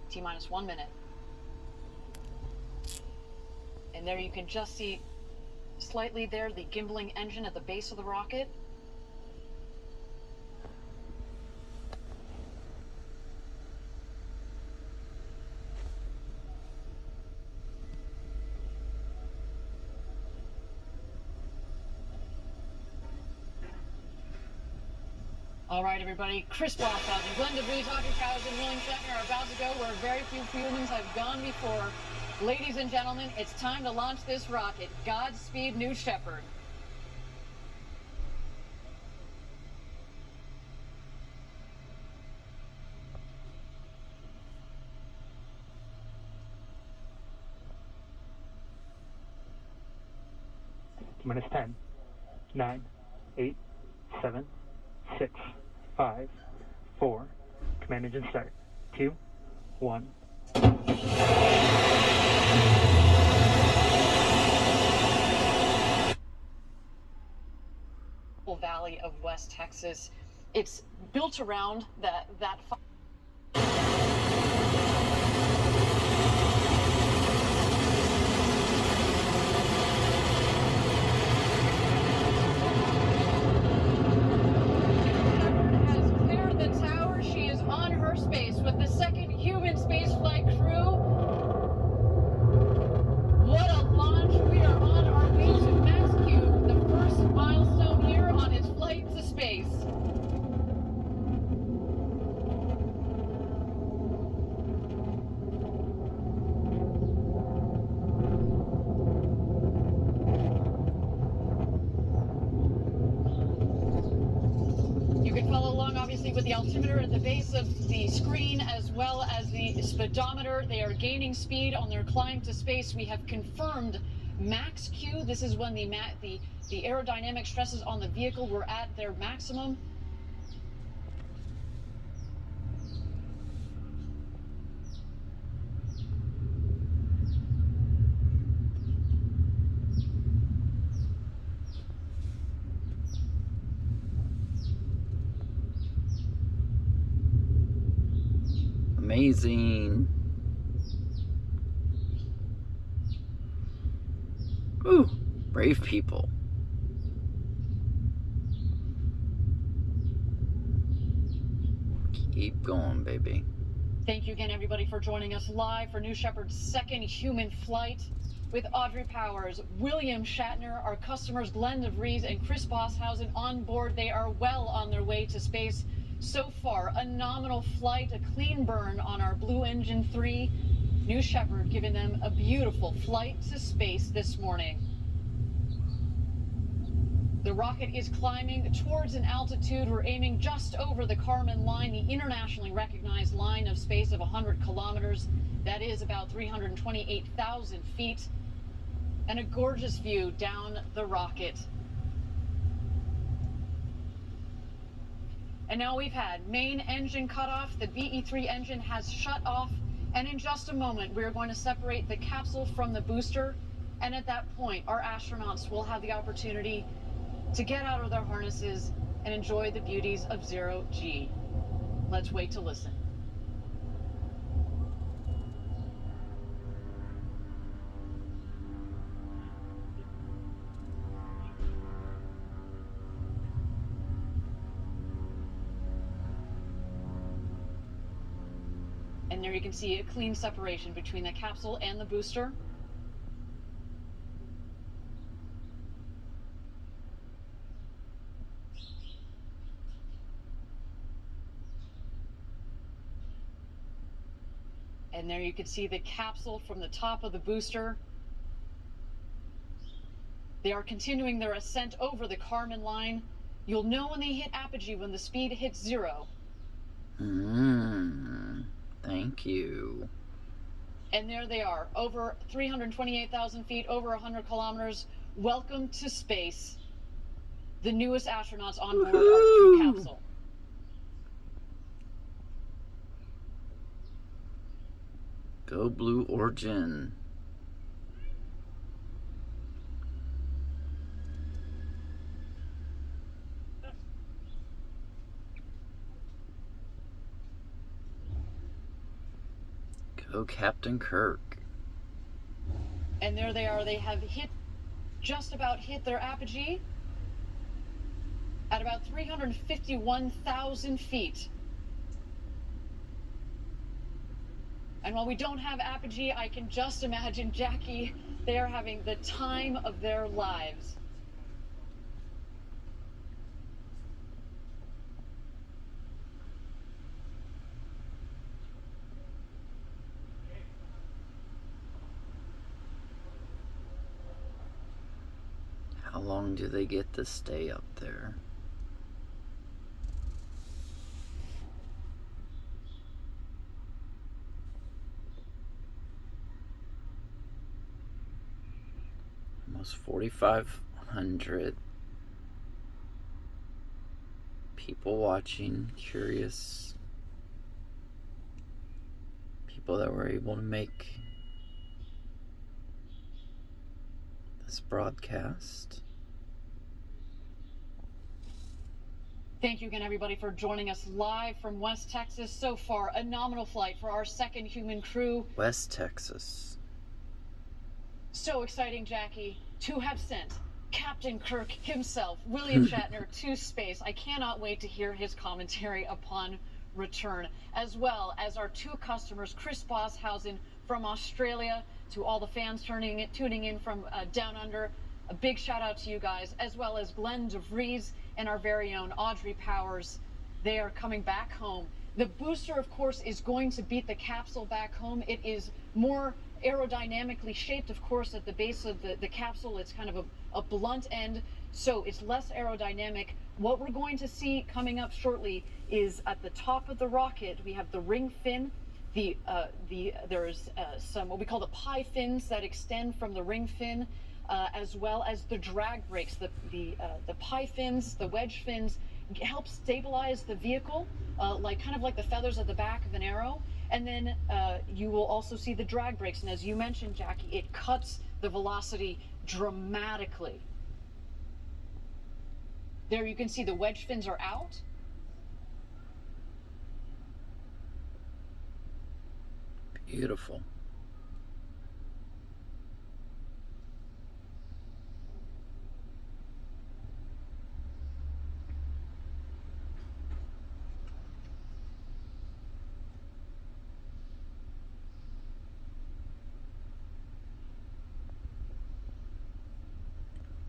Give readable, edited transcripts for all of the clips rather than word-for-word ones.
T-minus 1 minute. And there you can just see slightly there the gimbaling engine at the base of the rocket. All right, everybody. Chris Bosshouse and Glenn DeVries, Audrey Powers, and William Shatner are about to go where very few humans have gone before. Ladies and gentlemen, it's time to launch this rocket. Godspeed, New Shepard. Minus 10, 9, 8, 7, 6, 5, 4, command engine start, 2, 1. Valley of West Texas. It's built around that has cleared the tower. She is on her space with the second human spaceflight crew. What a launch. We are on our way to Max Q, the first milestone here on its flight to space. You can follow along, obviously, with the altimeter at the base of the screen, as well as the speedometer. They are gaining speed on their climb to space. We have confirmed Max Q. This is when the aerodynamic stresses on the vehicle were at their maximum. Amazing. Ooh, brave people. Keep going, baby. Thank you again, everybody, for joining us live for New Shepard's second human flight with Audrey Powers, William Shatner, our customers Glenn DeVries and Chris Bosshausen on board. They are well on their way to space. So far, a nominal flight, a clean burn on our Blue Engine 3. New Shepard giving them a beautiful flight to space this morning. The rocket is climbing towards an altitude. We're aiming just over the Kármán line, the internationally recognized line of space of 100 kilometers. That is about 328,000 feet. And a gorgeous view down the rocket. And now we've had main engine cutoff. The BE-3 engine has shut off. And in just a moment, we're going to separate the capsule from the booster. And at that point, our astronauts will have the opportunity to get out of their harnesses and enjoy the beauties of zero G. Let's wait to listen. And there you can see a clean separation between the capsule and the booster. And there you can see the capsule from the top of the booster. They are continuing their ascent over the Kármán line. You'll know when they hit apogee when the speed hits 0. Thank you. And there they are, over 328,000 feet, over 100 kilometers. Welcome to space. The newest astronauts on board our Crew capsule. Go Blue Origin. Go Captain Kirk. And there they are. They have just about hit their apogee at about 351,000 feet. And while we don't have apogee, I can just imagine, Jackie, they are having the time of their lives. How long do they get to stay up there? Almost 4,500 people watching, curious people that were able to make this broadcast. Thank you again, everybody, for joining us live from West Texas. So far, a nominal flight for our second human crew. West Texas. So exciting, Jackie, to have sent Captain Kirk himself, William Shatner, to space. I cannot wait to hear his commentary upon return, as well as our two customers, Chris Bosshausen from Australia, to all the fans tuning in from down under. A big shout out to you guys, as well as Glenn DeVries and our very own Audrey Powers. They are coming back home. The booster, of course, is going to beat the capsule back home. It is more aerodynamically shaped, of course, at the base of the capsule. It's kind of a blunt end, so it's less aerodynamic. What we're going to see coming up shortly is at the top of the rocket, we have the ring fin. There's some what we call the pie fins that extend from the ring fin, as well as the drag brakes. The pie fins, the wedge fins, help stabilize the vehicle, kind of like the feathers at the back of an arrow. And then you will also see the drag brakes. And as you mentioned, Jackie, it cuts the velocity dramatically. There you can see the wedge fins are out. Beautiful.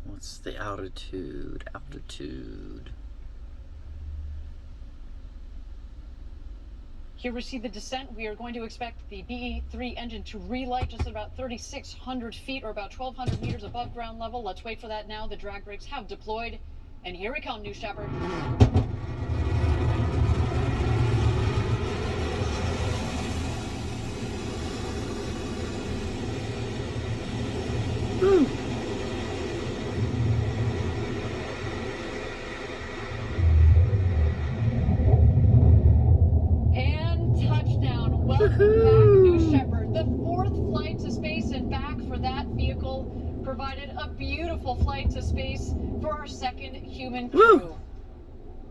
What's the altitude? Altitude. Here we see the descent. We are going to expect the BE-3 engine to relight just at about 3,600 feet or about 1,200 meters above ground level. Let's wait for that now. The drag brakes have deployed. And here we come, New Shepard. Woo! Welcome back, New Shepard. The fourth flight to space and back for that vehicle provided a beautiful flight to space for our second human crew. Woo!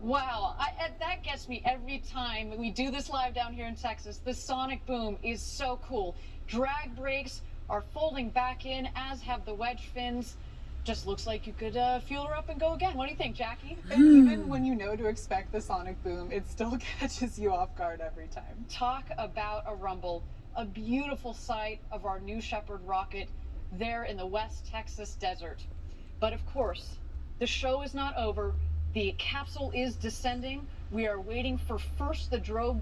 Wow, that gets me every time we do this live down here in Texas. The sonic boom is so cool. Drag brakes are folding back in, as have the wedge fins. Just looks like you could fuel her up and go again. What do you think, Jackie? And even when you know to expect the sonic boom, it still catches you off guard every time. Talk about a rumble. A beautiful sight of our New Shepard rocket there in the West Texas desert. But of course, the show is not over. The capsule is descending. We are waiting for first the drogue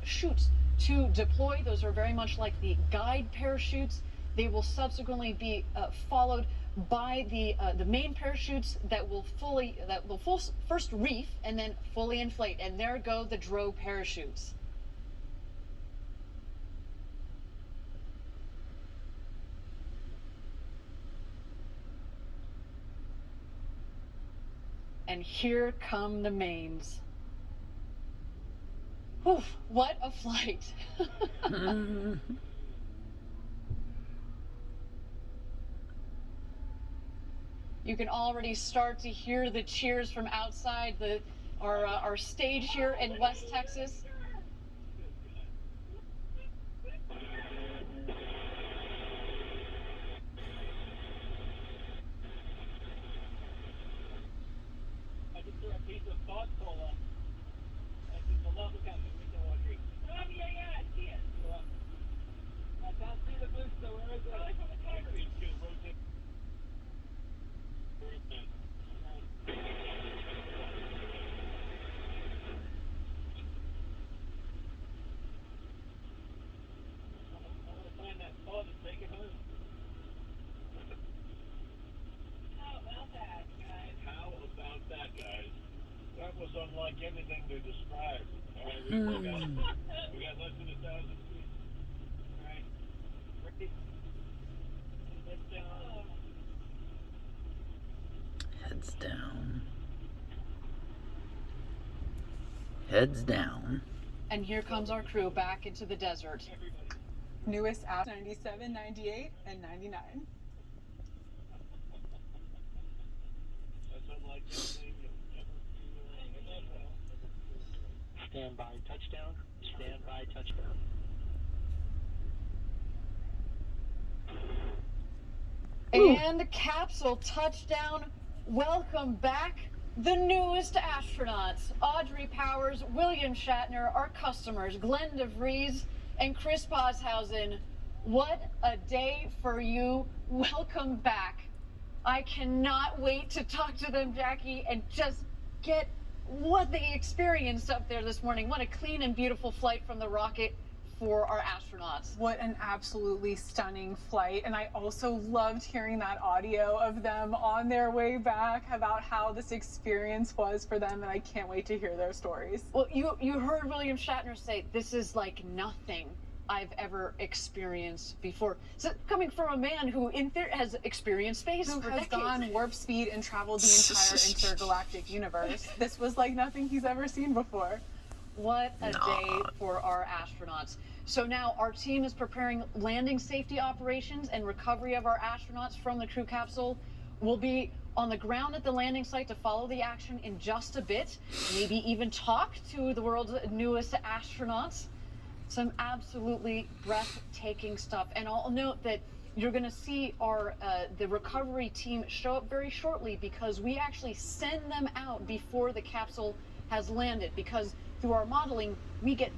chutes to deploy. Those are very much like the guide parachutes. They will subsequently be followed by the main parachutes that will first reef and then fully inflate. And there go the drogue parachutes. And here come the mains. Whew, what a flight. You can already start to hear the cheers from outside our stage here in West Texas. That was unlike anything they described. All right, we got less than 1,000 feet. All right, ready? Heads down. Heads down. And here comes our crew back into the desert. Newest app 97, 98, and 99. That's unlike anything you'll ever do. Stand by touchdown. Stand by touchdown. And capsule touchdown. Welcome back, the newest astronauts, Audrey Powers, William Shatner, our customers, Glenn DeVries, and Chris Boshausen. What a day for you. Welcome back. I cannot wait to talk to them, Jackie, and just get what they experienced up there this morning. What a clean and beautiful flight from the rocket for our astronauts. What an absolutely stunning flight. And I also loved hearing that audio of them on their way back about how this experience was for them. And I can't wait to hear their stories. Well, you heard William Shatner say, this is like nothing I've ever experienced before. So coming from a man who in theory has experienced space Who for has decades. gone warp speed and traveled the entire intergalactic universe. This was like nothing he's ever seen before. What a day for our astronauts. So now our team is preparing landing safety operations and recovery of our astronauts from the crew capsule. We'll be on the ground at the landing site to follow the action in just a bit, maybe even talk to the world's newest astronauts. Some absolutely breathtaking stuff. And I'll note that you're going to see our the recovery team show up very shortly, because we actually send them out before the capsule has landed, because through our modeling, we get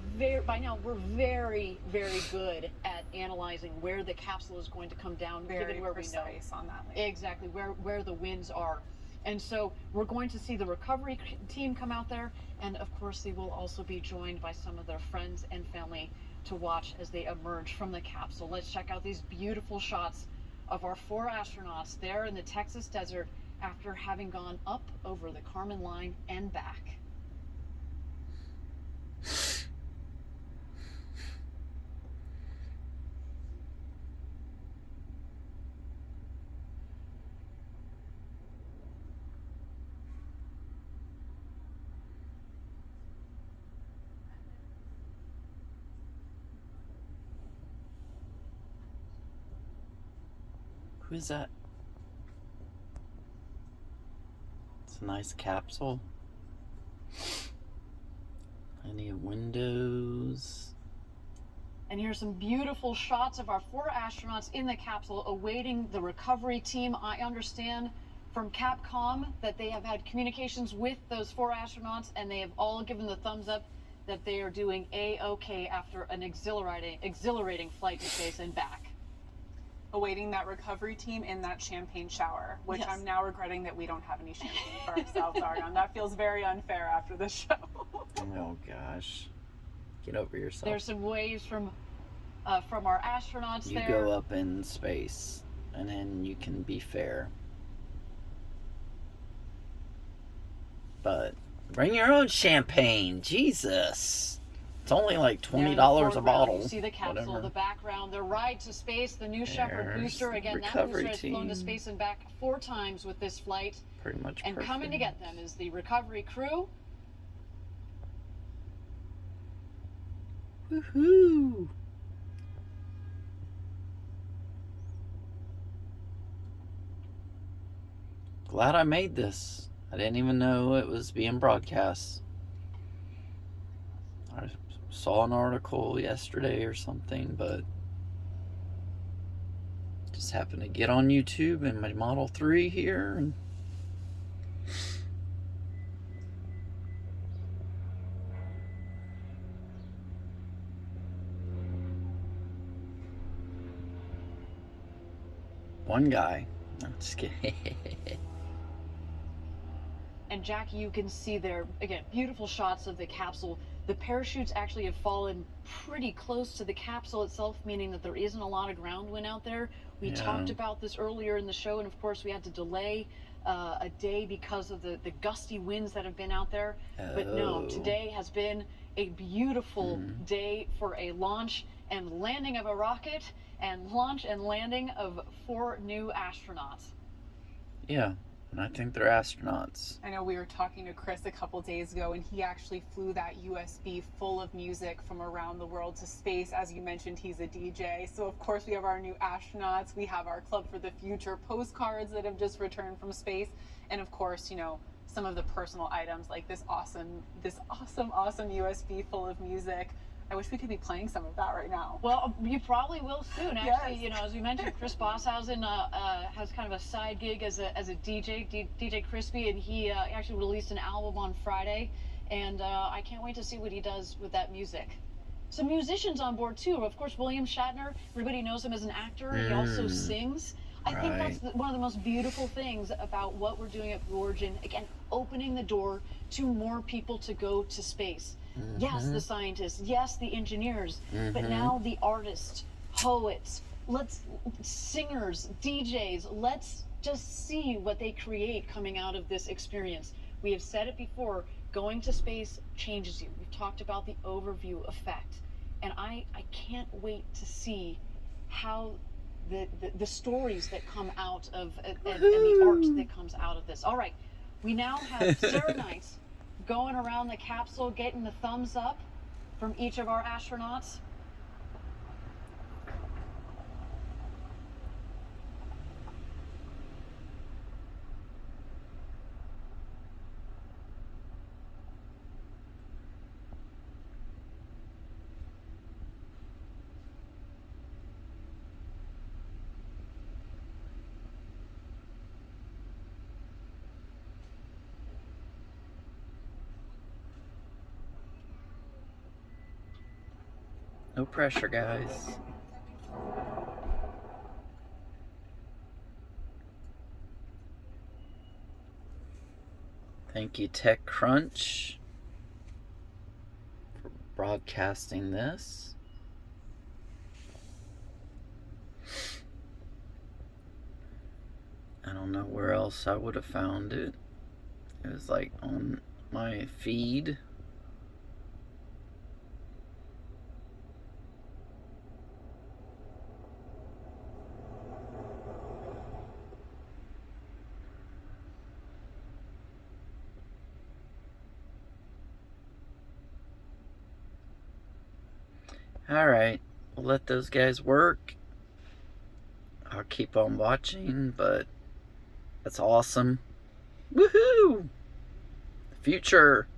by now we're very, very good at analyzing where the capsule is going to come down, given where we know. On that landing. Exactly, where the winds are. And so we're going to see the recovery team come out there, and of course they will also be joined by some of their friends and family to watch as they emerge from the capsule. Let's check out these beautiful shots of our 4 astronauts there in the Texas desert after having gone up over the Kármán line and back. Who is that? It's a nice capsule. Any windows? And here's some beautiful shots of our 4 astronauts in the capsule awaiting the recovery team. I understand from Capcom that they have had communications with those 4 astronauts, and they have all given the thumbs up that they are doing A-OK after an exhilarating flight to space and back. Awaiting that recovery team in that champagne shower, which Yes. I'm now regretting that we don't have any champagne for ourselves, Ariane. That feels very unfair after this show. Oh gosh. Get over yourself. There's some waves from our astronauts You there. go up in space, and then you can be fair. But bring your own champagne, Jesus. It's only like There in the $20 a foreground, bottle. You see the capsule, whatever. the background, the ride to space, the New Shepard There's booster. the Again, that recovery booster has flown to team. space and back 4 times with this flight. Pretty much And coming to get them is the recovery crew. Woohoo! Glad I made this. I didn't even know it was being broadcast. I saw an article yesterday or something, but just happened to get on YouTube in my Model 3 here, and One guy. I'm just kidding. And Jackie, you can see there, again, beautiful shots of the capsule. The parachutes actually have fallen pretty close to the capsule itself, meaning that there isn't a lot of ground wind out there. We talked about this earlier in the show, and of course we had to delay a day because of the gusty winds that have been out there. But no, today has been a beautiful day for a launch and landing of a rocket, and launch and landing of 4 new astronauts. Yeah. And I think they're astronauts. I know we were talking to Chris a couple days ago, and he actually flew that USB full of music from around the world to space. As you mentioned, he's a DJ. So of course we have our new astronauts. We have our Club for the Future postcards that have just returned from space. And of course, you know, some of the personal items like this awesome USB full of music. I wish we could be playing some of that right now. Well, you probably will soon. Actually, Yes. you know, as we mentioned, Chris Bosshausen has kind of a side gig as a DJ, DJ Crispy, and he actually released an album on Friday, and I can't wait to see what he does with that music. Some musicians on board too. Of course, William Shatner. Everybody knows him as an actor. He also sings. I think that's one of the most beautiful things about what we're doing at Blue Origin. Again, opening the door to more people to go to space. Yes, the scientists, yes, the engineers, but now the artists, poets, singers, DJs, let's just see what they create coming out of this experience. We have said it before, going to space changes you. We've talked about the overview effect, and I can't wait to see how the stories that come out of, and the art that comes out of this. All right, we now have Sarah Knight going around the capsule, getting the thumbs up from each of our astronauts. No pressure, guys. Thank you, TechCrunch, for broadcasting this. I don't know where else I would have found it. It was like on my feed. Alright, we'll let those guys work. I'll keep on watching, but that's awesome. Woohoo! Future!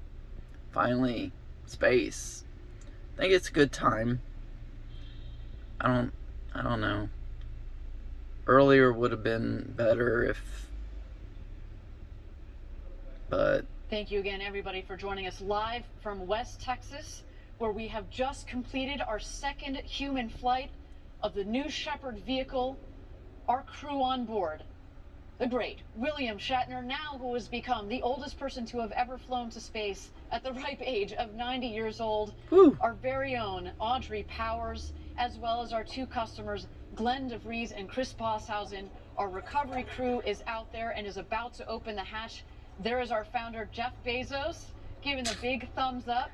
Finally, space. I think it's a good time. I don't know. Earlier would have been better but Thank you again, everybody, for joining us live from West Texas, where we have just completed our second human flight of the New Shepard vehicle. Our crew on board, the great William Shatner, now who has become the oldest person to have ever flown to space at the ripe age of 90 years old. Woo. Our very own Audrey Powers, as well as our 2 customers, Glenn DeVries and Chris Bosshausen. Our recovery crew is out there and is about to open the hatch. There is our founder, Jeff Bezos, giving the big thumbs up.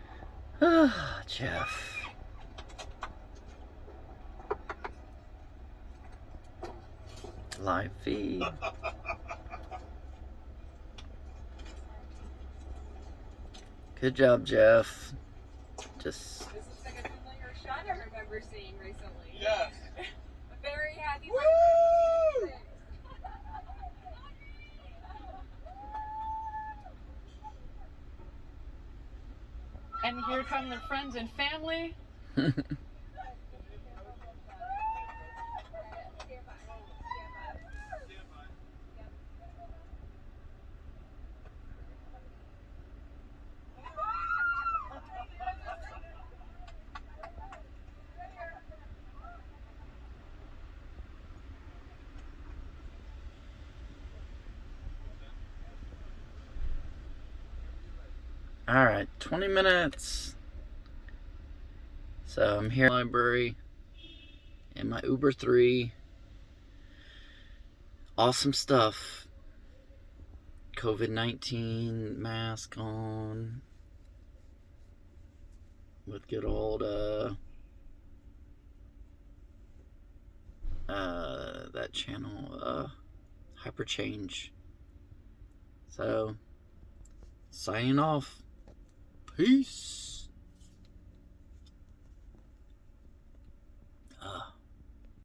Jeff. Live feed. Good job, Jeff. Just. This is like a familiar shot I remember seeing recently. Yes. A very happy Woo! birthday. And here come their friends and family. Alright, 20 minutes. So I'm here in the library in my Uber 3. Awesome stuff. COVID-19 mask on. With good old that channel Hyperchange. So signing off. Peace.